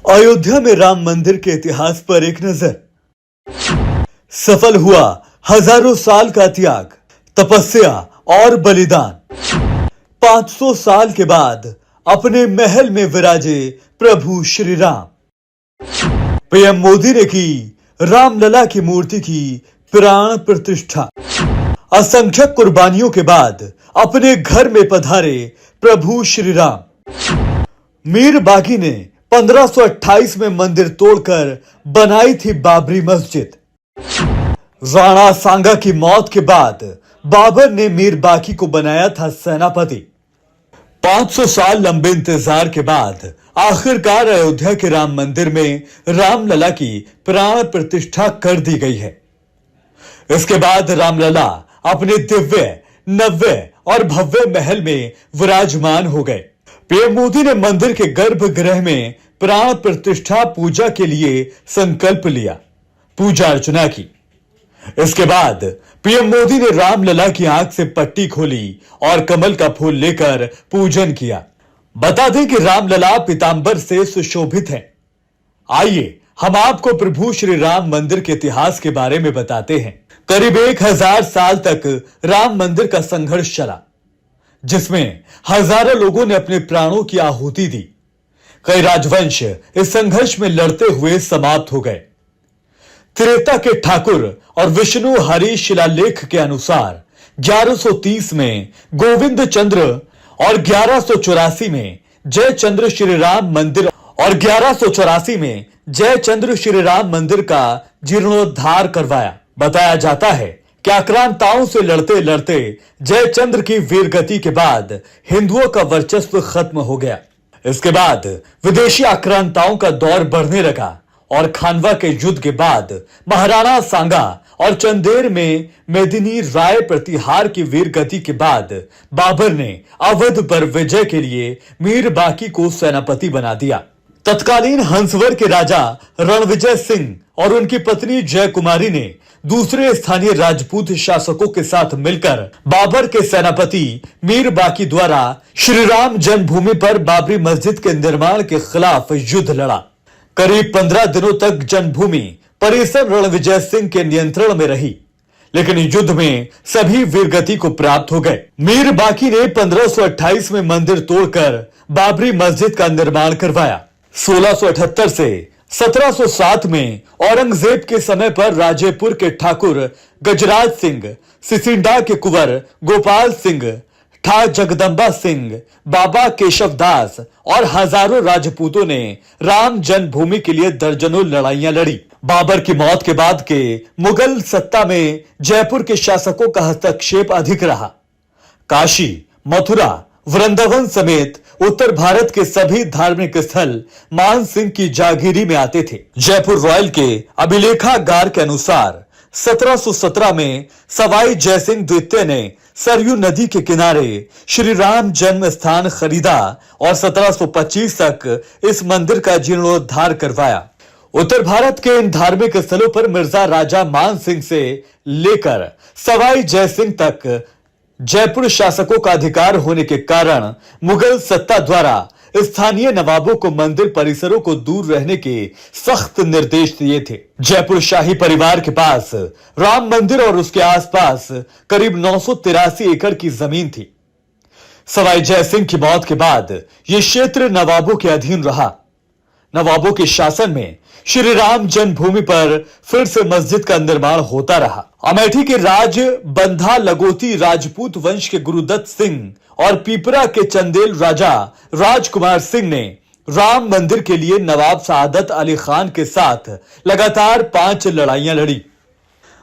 अयोध्या में राम मंदिर के इतिहास पर एक नजर। सफल हुआ हजारों साल का त्याग, तपस्या और बलिदान। 500 साल के बाद अपने महल में विराजे प्रभु श्री राम। पीएम मोदी ने की रामलला की मूर्ति की प्राण प्रतिष्ठा। असंख्य कुर्बानियों के बाद अपने घर में पधारे प्रभु श्री राम। मीर बागी ने 1528 में मंदिर तोड़कर बनाई थी बाबरी मस्जिद। राणा सांगा की मौत के बाद बाबर ने मीर बाकी को बनाया था सेनापति। 500 साल लंबे इंतजार के बाद आखिरकार अयोध्या के राम मंदिर में रामलला की प्राण प्रतिष्ठा कर दी गई है। इसके बाद रामलला अपने दिव्य, नव्य और भव्य महल में विराजमान हो गए। पीएम मोदी ने मंदिर के गर्भगृह में प्राण प्रतिष्ठा पूजा के लिए संकल्प लिया, पूजा अर्चना की। इसके बाद पीएम मोदी ने रामलला की आंख से पट्टी खोली और कमल का फूल लेकर पूजन किया। बता दें कि रामलला पीतांबर से सुशोभित है। आइए हम आपको प्रभु श्री राम मंदिर के इतिहास के बारे में बताते हैं। करीब 1000 साल तक राम मंदिर का संघर्ष चला, जिसमें हजारों लोगों ने अपने प्राणों की आहुति दी। कई राजवंश इस संघर्ष में लड़ते हुए समाप्त हो गए। त्रेता के ठाकुर और विष्णु हरि शिलालेख के अनुसार 1130 में गोविंद चंद्र और 1184 में जयचंद्र श्री राम मंदिर का जीर्णोद्धार करवाया। बताया जाता है कि आक्रांताओं से लड़ते लड़ते जयचंद्र की वीरगति के बाद हिंदुओं का वर्चस्व खत्म हो गया। इसके बाद विदेशी आक्रांताओं का दौर बढ़ने लगा और खानवा के युद्ध के बाद महाराणा सांगा और चंदेर में मेदिनी राय प्रतिहार की वीरगति के बाद बाबर ने अवध पर विजय के लिए मीर बाकी को सेनापति बना दिया। तत्कालीन हंसवर के राजा रणविजय सिंह और उनकी पत्नी जय कुमारी ने दूसरे स्थानीय राजपूत शासकों के साथ मिलकर बाबर के सेनापति मीर बाकी द्वारा श्री राम जन्मभूमि पर बाबरी मस्जिद के निर्माण के खिलाफ युद्ध लड़ा। करीब 15 दिनों तक जन्मभूमि परिसर रणविजय सिंह के नियंत्रण में रही, लेकिन युद्ध में सभी वीरगति को प्राप्त हो गए। मीर बाकी ने 1528 में मंदिर तोड़कर बाबरी मस्जिद का निर्माण करवाया। 1678 से 1707 में औरंगजेब के समय पर राजेपुर के ठाकुर गजराज सिंह, सिसिंडा के कुंवर गोपाल सिंह, ठा जगदम्बा सिंह, बाबा केशवदास और हजारों राजपूतों ने राम जन्मभूमि के लिए दर्जनों लड़ाइयां लड़ी। बाबर की मौत के बाद के मुगल सत्ता में जयपुर के शासकों का हस्तक्षेप अधिक रहा। काशी, मथुरा, वृंदावन समेत उत्तर भारत के सभी धार्मिक स्थल मान सिंह की जागीरी में आते थे। जयपुर रॉयल के अभिलेखागार के अनुसार 1717 में सवाई जयसिंह द्वितीय ने सरयू नदी के किनारे श्री राम जन्म स्थान खरीदा और 1725 तक इस मंदिर का जीर्णोद्धार करवाया। उत्तर भारत के इन धार्मिक स्थलों पर मिर्जा राजा मान सिंह से लेकर सवाई जयसिंह तक जयपुर शासकों का अधिकार होने के कारण मुगल सत्ता द्वारा स्थानीय नवाबों को मंदिर परिसरों को दूर रहने के सख्त निर्देश दिए थे। जयपुर शाही परिवार के पास राम मंदिर और उसके आसपास करीब 983 एकड़ की जमीन थी। सवाई जयसिंह की मौत के बाद यह क्षेत्र नवाबों के अधीन रहा। नवाबों के शासन में श्री राम जन्मभूमि पर फिर से मस्जिद का निर्माण होता रहा। अमेठी के राज बंधा लगोती राजपूत वंश के गुरुदत्त सिंह और पीपरा के चंदेल राजा राजकुमार सिंह ने राम मंदिर के लिए नवाब सआदत अली खान के साथ लगातार 5 लड़ाइयां लड़ी।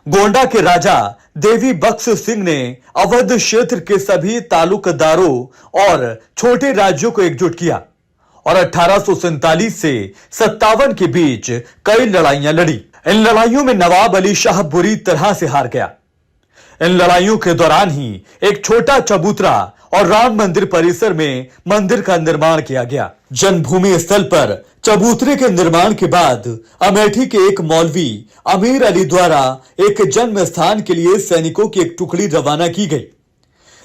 गोंडा के राजा देवी बख्श सिंह ने अवध क्षेत्र के सभी तालुकदारों और छोटे राज्यों को एकजुट किया और 1847 से 57 के बीच कई लड़ाइयां लड़ी। इन लड़ाइयों में नवाब अली शाह बुरी तरह से हार गया। इन लड़ाइयों के दौरान ही एक छोटा चबूतरा और राम मंदिर परिसर में मंदिर का निर्माण किया गया। जन्मभूमि स्थल पर चबूतरे के निर्माण के बाद अमेठी के एक मौलवी अमीर अली द्वारा एक जन्म स्थान के लिए सैनिकों की एक टुकड़ी रवाना की गई।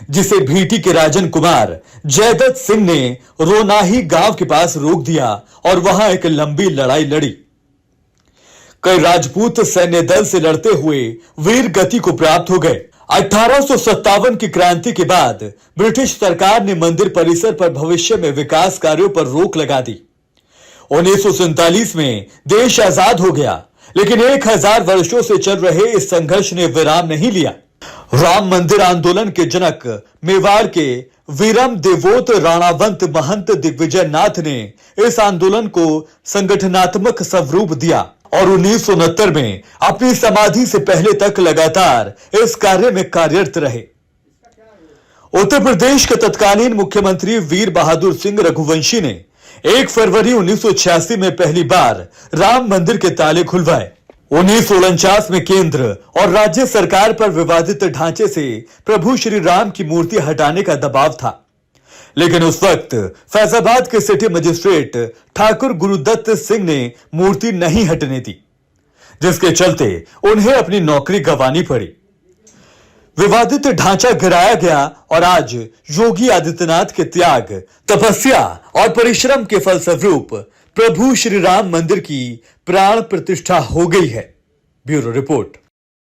जिसे भीटी के राजन कुमार जयदत्त सिंह ने रोनाही गांव के पास रोक दिया और वहां एक लंबी लड़ाई लड़ी। कई राजपूत सैन्य दल से लड़ते हुए वीर गति को प्राप्त हो गए। 1857 की क्रांति के बाद ब्रिटिश सरकार ने मंदिर परिसर पर भविष्य में विकास कार्यों पर रोक लगा दी। 1947 में देश आजाद हो गया, लेकिन 1000 वर्षों से चल रहे इस संघर्ष ने विराम नहीं लिया। राम मंदिर आंदोलन के जनक मेवाड़ के वीरम देवोत राणावंत महंत दिग्विजय नाथ ने इस आंदोलन को संगठनात्मक स्वरूप दिया और 1969 में अपनी समाधि से पहले तक लगातार इस कार्य में कार्यरत रहे। उत्तर प्रदेश के तत्कालीन मुख्यमंत्री वीर बहादुर सिंह रघुवंशी ने 1 फरवरी 1986 में पहली बार राम मंदिर के ताले खुलवाए। 1949 में केंद्र और राज्य सरकार पर विवादित ढांचे से प्रभु श्री राम की मूर्ति हटाने का दबाव था, लेकिन उस वक्त फैजाबाद के सिटी मजिस्ट्रेट ठाकुर गुरुदत्त सिंह ने मूर्ति नहीं हटने दी, जिसके चलते उन्हें अपनी नौकरी गंवानी पड़ी। विवादित ढांचा गिराया गया और आज योगी आदित्यनाथ के त्याग, तपस्या और परिश्रम के फलस्वरूप प्रभु श्री राम मंदिर की प्राण प्रतिष्ठा हो गई है। Bureau report.